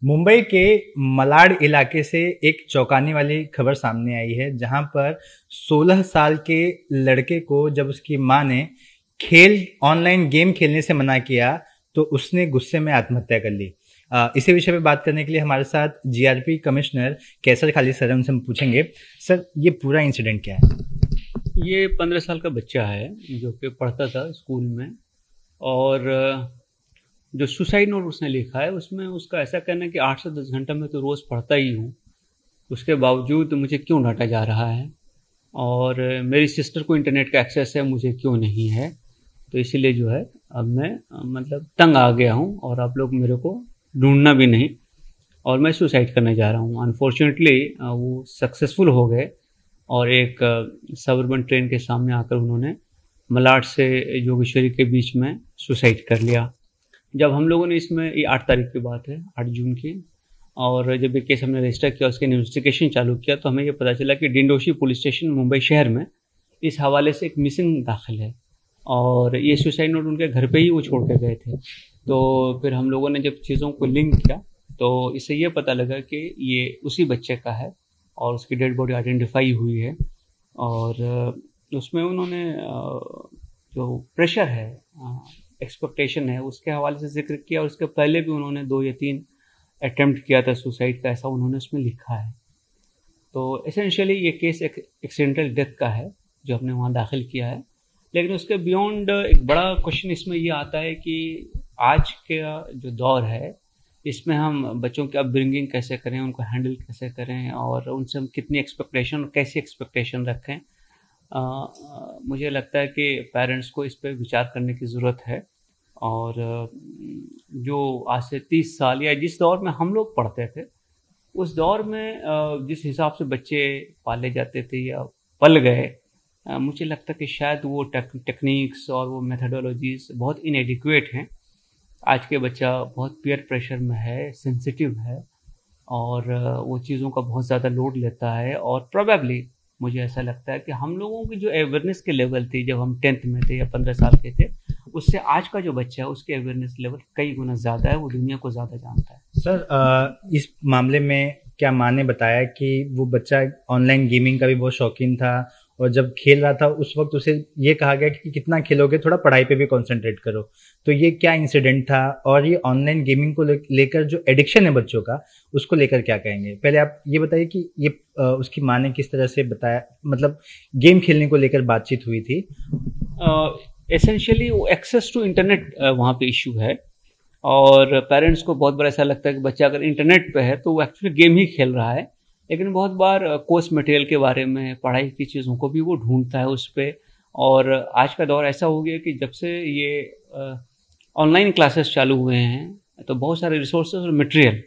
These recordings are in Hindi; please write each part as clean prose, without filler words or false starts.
मुंबई के मलाड इलाके से एक चौंकाने वाली खबर सामने आई है, जहां पर 16 साल के लड़के को जब उसकी मां ने खेल ऑनलाइन गेम खेलने से मना किया तो उसने गुस्से में आत्महत्या कर ली। इसी विषय पे बात करने के लिए हमारे साथ जीआरपी कमिश्नर कैसर खालिद सर हैं, उनसे हम पूछेंगे। सर, ये पूरा इंसिडेंट क्या है? ये 15 साल का बच्चा है जो कि पढ़ता था स्कूल में, और जो सुसाइड नोट उसने लिखा है उसमें उसका ऐसा कहना है कि 8 से 10 घंटा मैं तो रोज़ पढ़ता ही हूँ, उसके बावजूद मुझे क्यों डांटा जा रहा है, और मेरी सिस्टर को इंटरनेट का एक्सेस है, मुझे क्यों नहीं है। तो इसीलिए जो है अब मैं मतलब तंग आ गया हूँ और आप लोग मेरे को ढूंढना भी नहीं, और मैं सुसाइड करने जा रहा हूँ। अनफॉर्चुनेटली वो सक्सेसफुल हो गए और एक सबअर्बन ट्रेन के सामने आकर उन्होंने मलाड से जोगेश्वरी के बीच में सुसाइड कर लिया। जब हम लोगों ने इसमें, ये 8 तारीख की बात है, 8 जून की, और जब ये केस हमने रजिस्टर किया, उसके इन्वेस्टिगेशन चालू किया, तो हमें ये पता चला कि डिंडोशी पुलिस स्टेशन मुंबई शहर में इस हवाले से एक मिसिंग दाखिल है, और ये सुसाइड नोट उनके घर पे ही वो छोड़ के गए थे। तो फिर हम लोगों ने जब चीज़ों को लिंक किया तो इससे ये पता लगा कि ये उसी बच्चे का है और उसकी डेड बॉडी आइडेंटिफाई हुई है। और उसमें उन्होंने जो प्रेशर है, एक्सपेक्टेशन है, उसके हवाले से जिक्र किया। और उसके पहले भी उन्होंने 2 या 3 अटेम्प्ट किया था सुसाइड का, ऐसा उन्होंने उसमें लिखा है। तो एसेंशियली ये केस एक एक्सीडेंटल डेथ का है जो हमने वहाँ दाखिल किया है। लेकिन उसके बियॉन्ड एक बड़ा क्वेश्चन इसमें ये आता है कि आज का जो दौर है इसमें हम बच्चों की अपब्रिंगिंग कैसे करें, उनको हैंडल कैसे करें, और उनसे हम कितनी एक्सपेक्टेशन और कैसी एक्सपेक्टेशन रखें। मुझे लगता है कि पेरेंट्स को इस पर विचार करने की ज़रूरत है। और जो आज से 30 साल या जिस दौर में हम लोग पढ़ते थे, उस दौर में जिस हिसाब से बच्चे पाले जाते थे या पल गए, मुझे लगता है कि शायद वो टेक्निक्स और वो मेथडोलॉजीज बहुत इनएडिक्वेट हैं। आज के बच्चा बहुत पीयर प्रेशर में है, सेंसिटिव है, और वो चीज़ों का बहुत ज़्यादा लोड लेता है। और प्रोबेबली मुझे ऐसा लगता है कि हम लोगों की जो अवेयरनेस के लेवल थी जब हम 10th में थे या 15 साल के थे, उससे आज का जो बच्चा है उसके अवेयरनेस लेवल कई गुना ज़्यादा है, वो दुनिया को ज़्यादा जानता है। सर, इस मामले में क्या माँ ने बताया कि वो बच्चा ऑनलाइन गेमिंग का भी बहुत शौकीन था और जब खेल रहा था उस वक्त उसे ये कहा गया कि कितना खेलोगे, थोड़ा पढ़ाई पे भी कंसंट्रेट करो। तो ये क्या इंसिडेंट था और ये ऑनलाइन गेमिंग को लेकर जो एडिक्शन है बच्चों का, उसको लेकर क्या कहेंगे? पहले आप ये बताइए कि ये उसकी माँ ने किस तरह से बताया, मतलब गेम खेलने को लेकर बातचीत हुई थी? एसेंशियली वो एक्सेस टू इंटरनेट वहाँ पे इशू है, और पेरेंट्स को बहुत बार ऐसा लगता है कि बच्चा अगर इंटरनेट पे है तो वो एक्चुअली गेम ही खेल रहा है। लेकिन बहुत बार कोर्स मटेरियल के बारे में, पढ़ाई की चीज़ों को भी वो ढूंढता है उस पर। और आज का दौर ऐसा हो गया कि जब से ये ऑनलाइन क्लासेस चालू हुए हैं तो बहुत सारे रिसोर्सेज और मटेरियल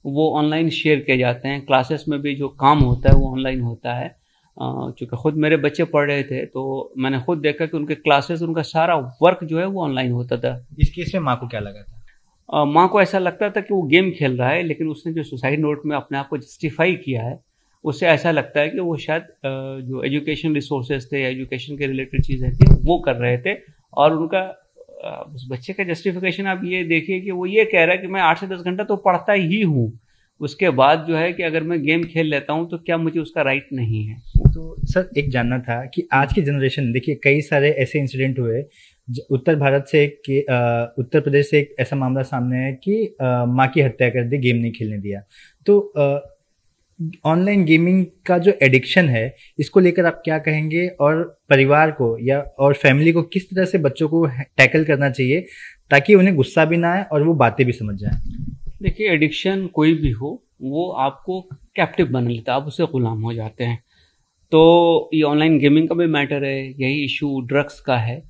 वो ऑनलाइन शेयर किए जाते हैं। क्लासेस में भी जो काम होता है वो ऑनलाइन होता है। चूँकि ख़ुद मेरे बच्चे पढ़ रहे थे तो मैंने खुद देखा कि उनके क्लासेस, उनका सारा वर्क जो है वो ऑनलाइन होता था। इस केस में माँ को क्या लगा था? माँ को ऐसा लगता था कि वो गेम खेल रहा है, लेकिन उसने जो सुसाइड नोट में अपने आप को जस्टिफाई किया है, उससे ऐसा लगता है कि वो शायद जो एजुकेशन रिसोर्सेज थे, एजुकेशन के रिलेटेड चीज़ें थी, वो कर रहे थे। और उनका उस बच्चे का जस्टिफिकेशन आप ये देखिए कि वो ये कह रहा है कि मैं 8 से 10 घंटा तो पढ़ता ही हूँ, उसके बाद जो है कि अगर मैं गेम खेल लेता हूँ तो क्या मुझे उसका राइट नहीं है। तो सर, एक जानना था कि आज की जनरेशन, देखिए कई सारे ऐसे इंसिडेंट हुए। उत्तर भारत से उत्तर प्रदेश से एक ऐसा मामला सामने है कि माँ की हत्या कर दी, गेम नहीं खेलने दिया। तो ऑनलाइन गेमिंग का जो एडिक्शन है, इसको लेकर आप क्या कहेंगे, और परिवार को या और फैमिली को किस तरह से बच्चों को टैकल करना चाहिए ताकि उन्हें गुस्सा भी ना आए और वो बातें भी समझ जाएं? देखिए, एडिक्शन कोई भी हो वो आपको कैप्टिव बना लेता है, आप उससे गुलाम हो जाते हैं। तो ये ऑनलाइन गेमिंग का भी मैटर है, यही इशू ड्रग्स का है।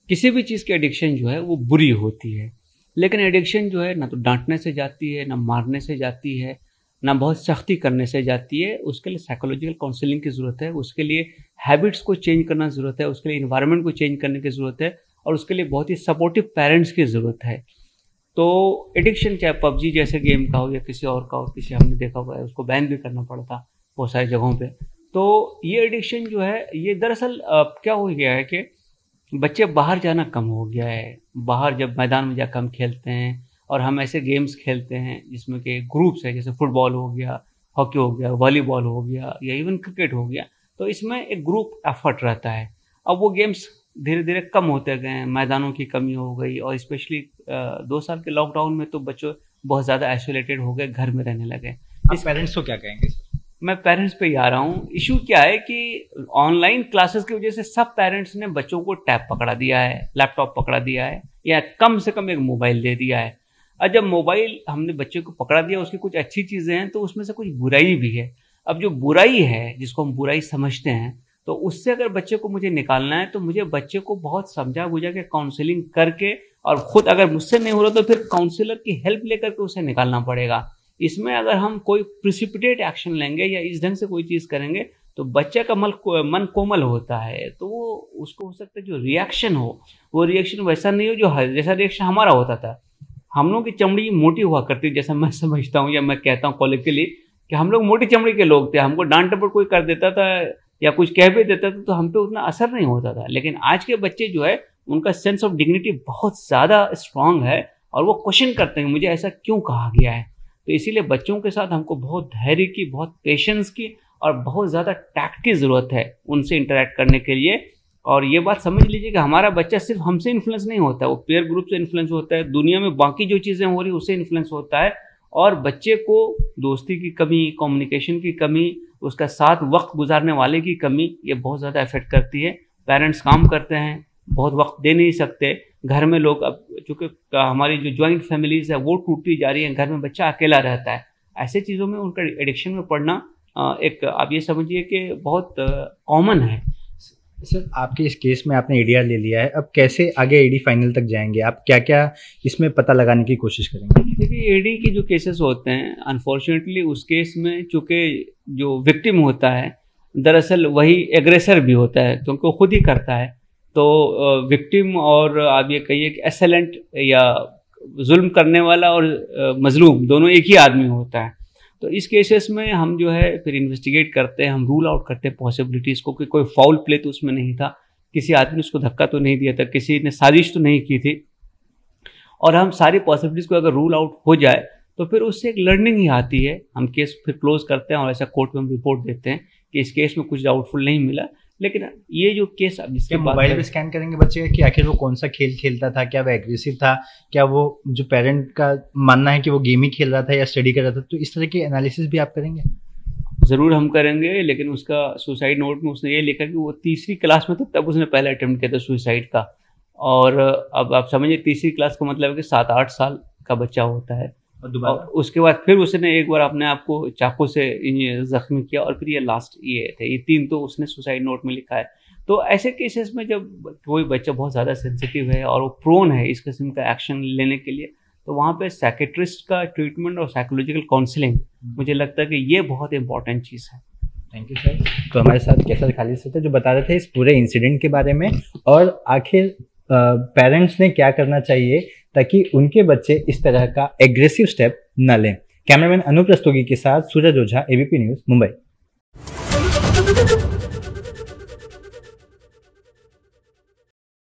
किसी भी चीज़ की एडिक्शन जो है वो बुरी होती है, लेकिन एडिक्शन जो है ना तो डांटने से जाती है, ना मारने से जाती है, ना बहुत सख्ती करने से जाती है। उसके लिए साइकोलॉजिकल काउंसलिंग की ज़रूरत है, उसके लिए हैबिट्स को चेंज करना ज़रूरत है, उसके लिए इन्वायरमेंट को चेंज करने की ज़रूरत है, और उसके लिए बहुत ही सपोर्टिव पेरेंट्स की ज़रूरत है। तो एडिक्शन चाहे पबजी जैसे गेम का हो या किसी और का हो, किसी हमने देखा हुआ है उसको बैन भी करना पड़ता बहुत सारी जगहों पे। तो ये एडिक्शन जो है ये दरअसल क्या हो गया है कि बच्चे बाहर जाना कम हो गया है। बाहर जब मैदान में जाकर हम खेलते हैं और हम ऐसे गेम्स खेलते हैं जिसमें कि ग्रुप्स है, जैसे फुटबॉल हो गया, हॉकी हो गया, वॉलीबॉल हो गया या इवन क्रिकेट हो गया, तो इसमें एक ग्रुप एफर्ट रहता है। अब वो गेम्स धीरे धीरे कम होते गए हैं, मैदानों की कमी हो गई, और स्पेशली 2 साल के लॉकडाउन में तो बच्चों बहुत ज़्यादा आइसोलेटेड हो गए, घर में रहने लगे। इस पेरेंट्स को क्या कहेंगे सर? मैं पेरेंट्स पे ही आ रहा हूँ। इशू क्या है कि ऑनलाइन क्लासेस की वजह से सब पेरेंट्स ने बच्चों को टैब पकड़ा दिया है, लैपटॉप पकड़ा दिया है, या कम से कम एक मोबाइल दे दिया है। और जब मोबाइल हमने बच्चे को पकड़ा दिया, उसकी कुछ अच्छी चीज़ें हैं तो उसमें से कुछ बुराई भी है। अब जो बुराई है, जिसको हम बुराई समझते हैं, तो उससे अगर बच्चे को मुझे निकालना है तो मुझे बच्चे को बहुत समझा बुझा के काउंसलिंग करके, और खुद अगर मुझसे नहीं हो रहा तो फिर काउंसलर की हेल्प लेकर के उसे निकालना पड़ेगा। इसमें अगर हम कोई प्रिसिपिटेट एक्शन लेंगे या इस ढंग से कोई चीज़ करेंगे तो बच्चे का मन कोमल होता है, तो वो उसको हो सकता है जो रिएक्शन हो वो रिएक्शन वैसा नहीं हो जो जैसा रिएक्शन हमारा होता था। हम लोग की चमड़ी मोटी हुआ करती, जैसा मैं समझता हूँ या मैं कहता हूँ कॉलेक्टिवली कि हम लोग मोटी चमड़ी के लोग थे। हमको डांट डपट कोई कर देता था या कुछ कह भी देता था तो हम पे उतना असर नहीं होता था। लेकिन आज के बच्चे जो है उनका सेंस ऑफ डिग्निटी बहुत ज़्यादा स्ट्रांग है और वो क्वेश्चन करते हैं मुझे ऐसा क्यों कहा गया है। तो इसीलिए बच्चों के साथ हमको बहुत धैर्य की, बहुत पेशेंस की और बहुत ज़्यादा टैक्ट की ज़रूरत है उनसे इंटरेक्ट करने के लिए। और ये बात समझ लीजिए कि हमारा बच्चा सिर्फ हमसे इन्फ्लुएंस नहीं होता है, वो पीयर ग्रुप से इन्फ्लुएंस होता है, दुनिया में बाकी जो चीज़ें हो रही उससे इन्फ्लुएंस होता है। और बच्चे को दोस्ती की कमी, कम्युनिकेशन की कमी, उसका साथ वक्त गुजारने वाले की कमी, ये बहुत ज़्यादा इफेक्ट करती है। पेरेंट्स काम करते हैं, बहुत वक्त दे नहीं सकते, घर में लोग, अब चूँकि हमारी जो जॉइंट फैमिलीज़ है वो टूटती जा रही है, घर में बच्चा अकेला रहता है, ऐसे चीज़ों में उनका एडिक्शन में पड़ना एक आप ये समझिए कि बहुत कॉमन है। सर आपके इस केस में आपने एडीआर ले लिया है, अब कैसे आगे एडी फाइनल तक जाएंगे? आप क्या क्या इसमें पता लगाने की कोशिश करेंगे? देखिए, एडी की जो केसेस होते हैं अनफॉर्चुनेटली उस केस में चूँकि जो विक्टिम होता है दरअसल वही एग्रेसर भी होता है, क्योंकि वो खुद ही करता है। तो विक्टिम और आप ये कहिए कि एसेलेंट या जुल्म करने वाला और मजलूम दोनों एक ही आदमी होता है। तो इस केसेस में हम जो है फिर इन्वेस्टिगेट करते हैं, हम रूल आउट करते हैं पॉसिबिलिटीज़ को कि कोई फाउल प्ले तो उसमें नहीं था, किसी आदमी ने उसको धक्का तो नहीं दिया था, किसी ने साजिश तो नहीं की थी। और हम सारी पॉसिबिलिटीज़ को अगर रूल आउट हो जाए तो फिर उससे एक लर्निंग ही आती है। हम केस फिर क्लोज करते हैं और ऐसा कोर्ट में हम रिपोर्ट देते हैं कि इस केस में कुछ डाउटफुल नहीं मिला। लेकिन ये जो केस अब जिसके मोबाइल पे स्कैन करेंगे बच्चे का कि आखिर वो कौन सा खेल खेलता था, क्या वो एग्रेसिव था, क्या वो जो पेरेंट का मानना है कि वो गेम ही खेल रहा था या स्टडी कर रहा था, तो इस तरह की एनालिसिस भी आप करेंगे? ज़रूर हम करेंगे, लेकिन उसका सुसाइड नोट में उसने ये लिखा कि वो 3री क्लास में था तब उसने पहला अटेम्प्ट किया था सुसाइड का। और अब आप समझिए 3री क्लास का मतलब है कि 7-8 साल का बच्चा होता है। और उसके बाद फिर उसने एक बार अपने आप को चाकू से जख्मी किया और फिर ये लास्ट ये थे, ये 3 तो उसने सुसाइड नोट में लिखा है। तो ऐसे केसेस में जब कोई बच्चा बहुत ज़्यादा सेंसिटिव है और वो प्रोन है इस किस्म का एक्शन लेने के लिए, तो वहाँ पे साइकेट्रिस्ट का ट्रीटमेंट और साइकोलॉजिकल काउंसलिंग मुझे लगता है कि ये बहुत इंपॉर्टेंट चीज़ है। Thank you sir. तो हमारे साथ कैसर खालिद सर थे जो बता रहे थे इस पूरे इंसिडेंट के बारे में और आखिर पेरेंट्स ने क्या करना चाहिए ताकि उनके बच्चे इस तरह का एग्रेसिव स्टेप न लें। कैमरामैन अनूप रस्तोगी के साथ सूरज ओझा, एबीपी न्यूज़, मुंबई।